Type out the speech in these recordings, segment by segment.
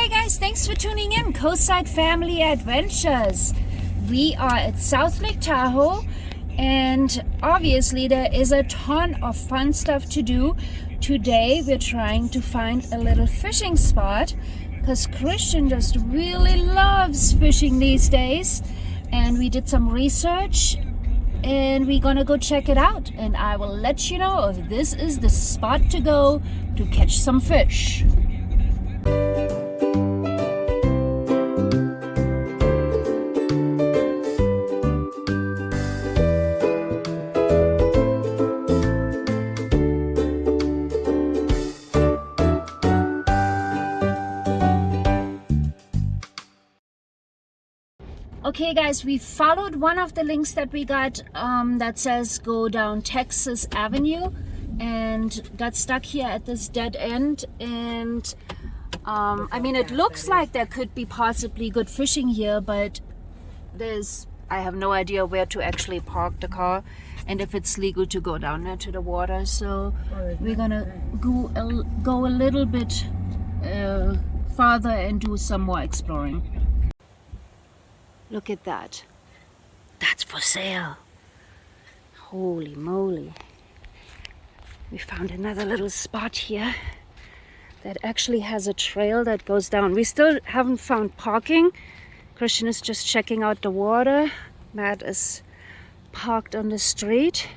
Hi guys, thanks for tuning in. Coastside Family Adventures. We are at South Lake Tahoe, and obviously there is a ton of fun stuff to do. Today we're trying to find a little fishing spot because Christian just really loves fishing these days, and we did some research and we're gonna go check it out, and I will let you know if this is the spot to go to catch some fish. Okay guys, we followed one of the links that we got that says go down Texas Avenue, and got stuck here at this dead end. And I mean, it looks like there could be possibly good fishing here, but I have no idea where to actually park the car and if it's legal to go down there to the water. So we're gonna go a little bit farther and do some more exploring. Look at that. That's for sale. Holy moly. We found another little spot here that actually has a trail that goes down. We still haven't found parking. Christian is just checking out the water. Matt is parked on the street.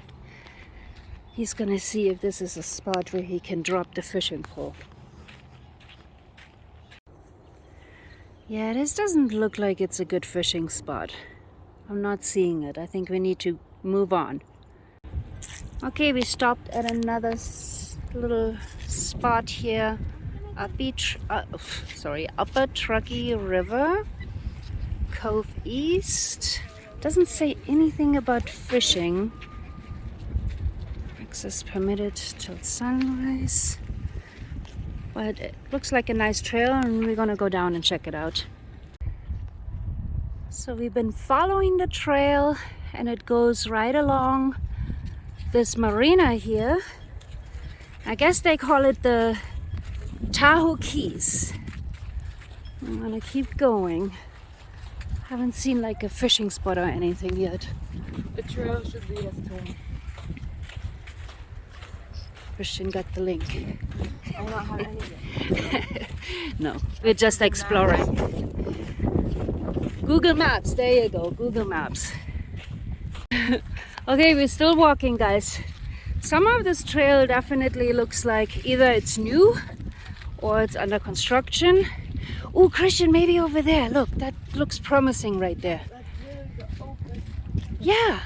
He's gonna see if this is a spot where he can drop the fishing pole. Yeah, this doesn't look like it's a good fishing spot. I'm not seeing it. I think we need to move on. Okay, we stopped at another little spot here. Upper Truckee River, Cove East. Doesn't say anything about fishing. Access permitted till sunrise. But it looks like a nice trail, and we're gonna go down and check it out. So we've been following the trail, and it goes right along this marina here. I guess they call it the Tahoe Keys. I'm gonna keep going. Haven't seen like a fishing spot or anything yet. The trail should lead us to him. Christian got the link. I don't have anything. No, we're just exploring. Google Maps, there you go, Google Maps. Okay, we're still walking, guys. Some of this trail definitely looks like either it's new or it's under construction. Oh, Christian, maybe over there. Look, that looks promising right there. That's really the open. Yeah.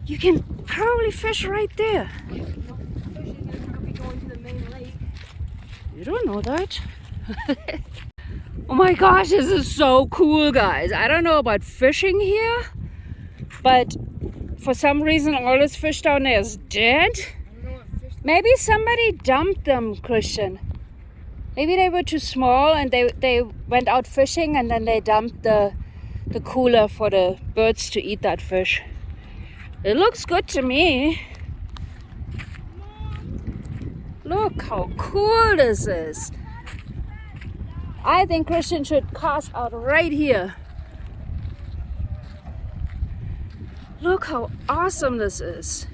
You can probably fish right there. Fishing is going to be going to the main lake. You don't know that. Oh my gosh, this is so cool, guys. I don't know about fishing here, but for some reason all this fish down there is dead. Maybe somebody dumped them, Christian. Maybe they were too small and they went out fishing, and then they dumped the cooler for the birds to eat that fish. It looks good to me. Look how cool this is. I think Christian should cast out right here. Look how awesome this is.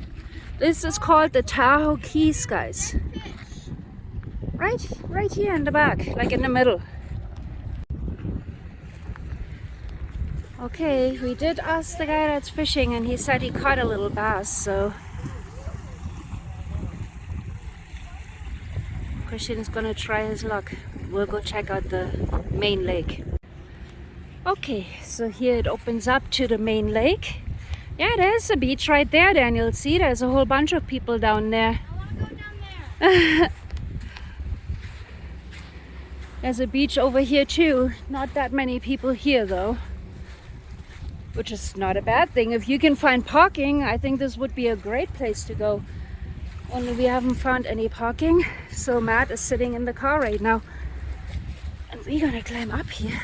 This is called the Tahoe Keys, guys. Right here in the back, like in the middle. Okay, we did ask the guy that's fishing, and he said he caught a little bass, so Christian is gonna try his luck. We'll go check out the main lake. Okay, so here it opens up to the main lake. Yeah, there's a beach right there, Daniel. See, there's a whole bunch of people down there. I want to go down there. There's a beach over here too. Not that many people here though, which is not a bad thing. If you can find parking, I think this would be a great place to go. Only we haven't found any parking, so Matt is sitting in the car right now. And we're gonna climb up here.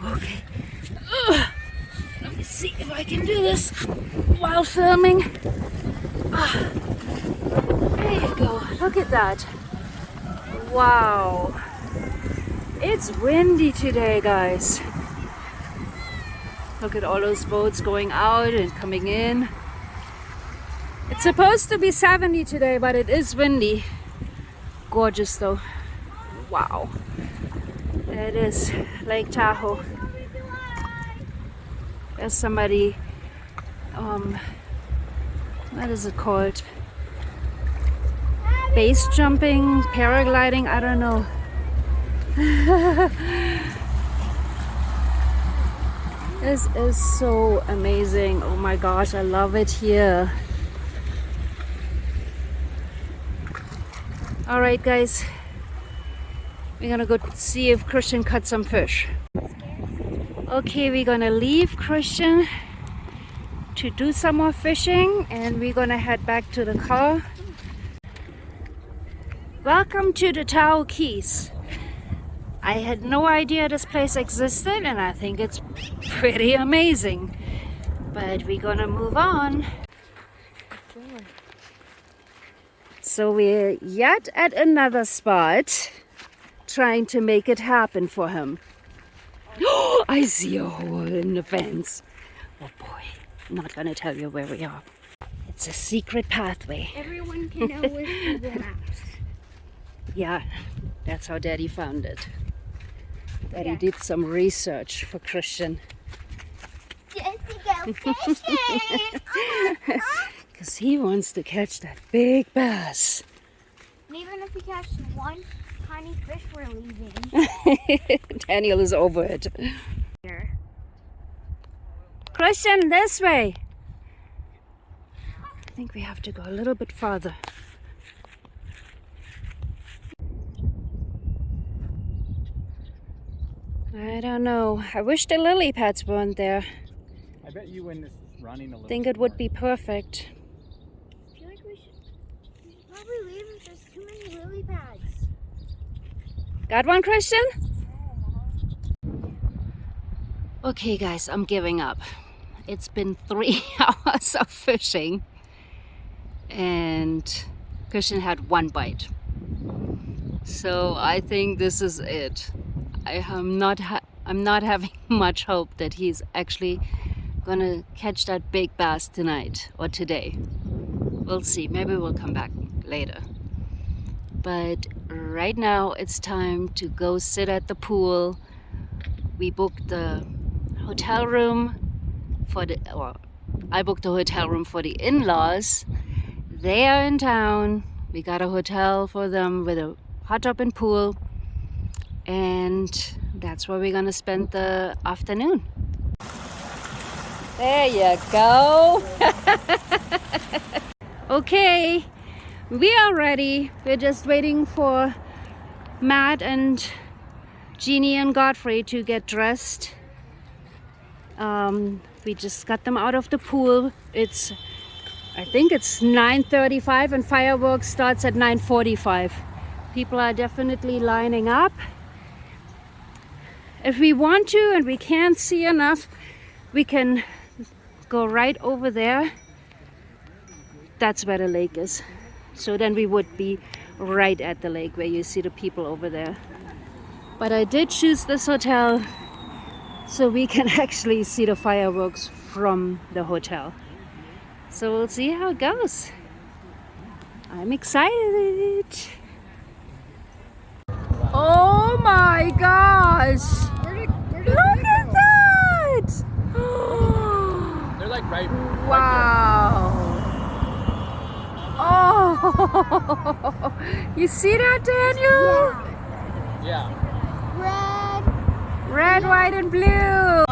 Okay. Let me see if I can do this while filming. There you go. Look at that. Wow. It's windy today, guys. Look at all those boats going out and coming in. It's supposed to be 70 today, but it is windy. Gorgeous though. Wow. It is Lake Tahoe. There's somebody, what is it called? Base jumping, paragliding, I don't know. This is so amazing. Oh my gosh, I love it here. All right, guys, we're gonna go see if Christian caught some fish. Okay, we're gonna leave Christian to do some more fishing, and we're gonna head back to the car. Welcome to the Tahoe Keys. I had no idea this place existed, and I think it's pretty amazing. But we're gonna move on. So we're yet at another spot trying to make it happen for him. Oh, I see a hole in the fence. Oh boy, I'm not gonna tell you where we are. It's a secret pathway. Everyone can know with Google Maps. Yeah, that's how Daddy found it. Daddy did some research for Christian. Just to go fishing. Because he wants to catch that big bass. And even if we catch one tiny fish, we're leaving. Daniel is over it. Here. Christian, this way. I think we have to go a little bit farther. I don't know. I wish the lily pads weren't there. I bet you when this is running a little I think it would be perfect. I feel like we should probably leave if there's too many lily pads. Got one, Christian? Okay, guys, I'm giving up. It's been 3 hours of fishing, and Christian had one bite. So I think this is it. I'm not having much hope that he's actually gonna catch that big bass tonight or today. We'll see. Maybe we'll come back later. But right now it's time to go sit at the pool. We booked the hotel room for I booked a hotel room for the in-laws. They are in town. We got a hotel for them with a hot tub and pool. And that's where we're gonna spend the afternoon. There you go. Okay, we are ready. We're just waiting for Matt and Jeannie and Godfrey to get dressed. We just got them out of the pool. I think it's 9:35 and fireworks starts at 9:45. People are definitely lining up. If we want to and we can't see enough, we can go right over there. That's where the lake is. So then we would be right at the lake where you see the people over there. But I did choose this hotel so we can actually see the fireworks from the hotel. So we'll see how it goes. I'm excited. Oh my gosh! Look at that! They're like right. Wow! Oh! You see that, Daniel? Yeah. Red. Red, white, and blue.